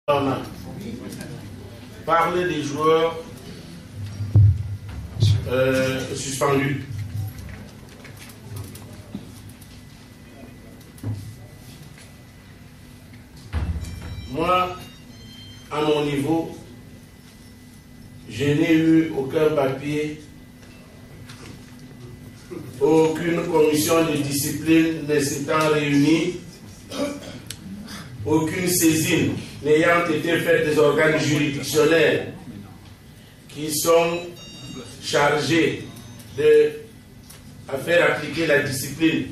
On a parlé des joueurs suspendus. Moi, à mon niveau, je n'ai eu aucun papier, aucune commission de discipline ne s'étant réunie, aucune saisine n'ayant été faite des organes juridictionnels qui sont chargés de faire appliquer la discipline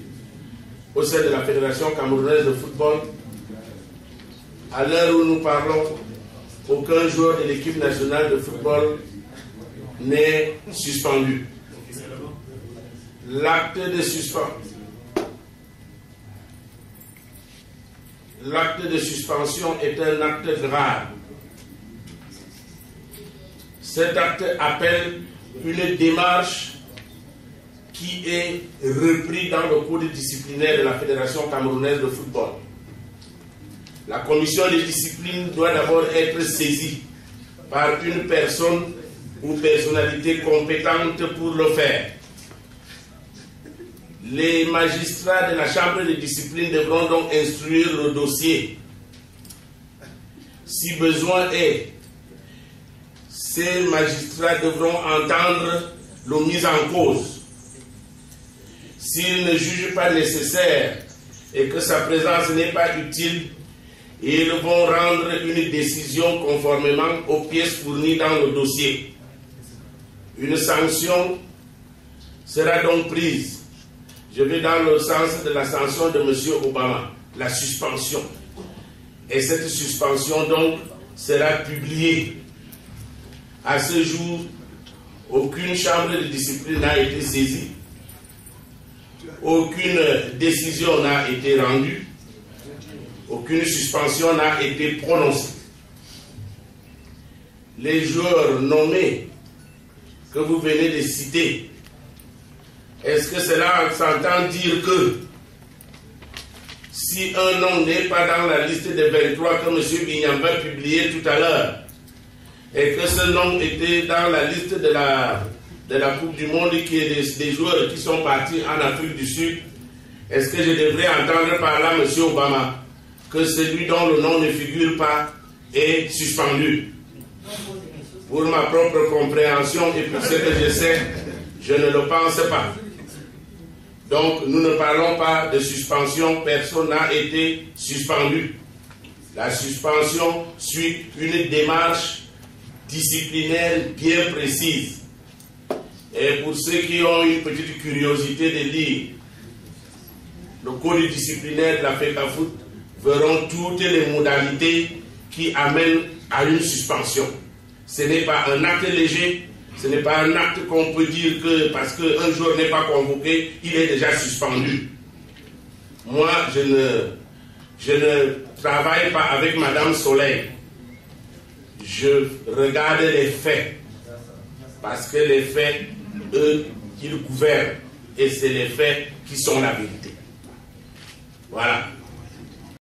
au sein de la Fédération camerounaise de football. À l'heure où nous parlons, aucun joueur de l'équipe nationale de football n'est suspendu. L'acte de suspension est un acte grave. Cet acte appelle une démarche qui est reprise dans le code disciplinaire de la Fédération camerounaise de football. La commission de discipline doit d'abord être saisie par une personne ou personnalité compétente pour le faire. Les magistrats de la chambre de discipline devront donc instruire le dossier. Si besoin est, ces magistrats devront entendre le mis en cause. S'ils ne jugent pas nécessaire et que sa présence n'est pas utile, ils vont rendre une décision conformément aux pièces fournies dans le dossier. Une sanction sera donc prise. Je vais dans le sens de la sanction de M. Obama, la suspension. Et cette suspension donc sera publiée. À ce jour, aucune chambre de discipline n'a été saisie. Aucune décision n'a été rendue. Aucune suspension n'a été prononcée. Les joueurs nommés que vous venez de citer, est-ce que cela s'entend dire que si un nom n'est pas dans la liste des 23 que M. Binyamba a publié tout à l'heure, et que ce nom était dans la liste de la Coupe du Monde qui est des joueurs qui sont partis en Afrique du Sud, est-ce que je devrais entendre par là M. Obama que celui dont le nom ne figure pas est suspendu? Pour ma propre compréhension et pour ce que je sais, je ne le pense pas. Donc, nous ne parlons pas de suspension, personne n'a été suspendu. La suspension suit une démarche disciplinaire bien précise. Et pour ceux qui ont une petite curiosité de lire le code disciplinaire de la FECAFOOT, verront toutes les modalités qui amènent à une suspension. Ce n'est pas un acte léger. Ce n'est pas un acte qu'on peut dire que parce qu'un joueur n'est pas convoqué, il est déjà suspendu. Moi, je ne travaille pas avec Madame Soleil. Je regarde les faits. Parce que les faits, eux, ils gouvernent. Et c'est les faits qui sont la vérité. Voilà.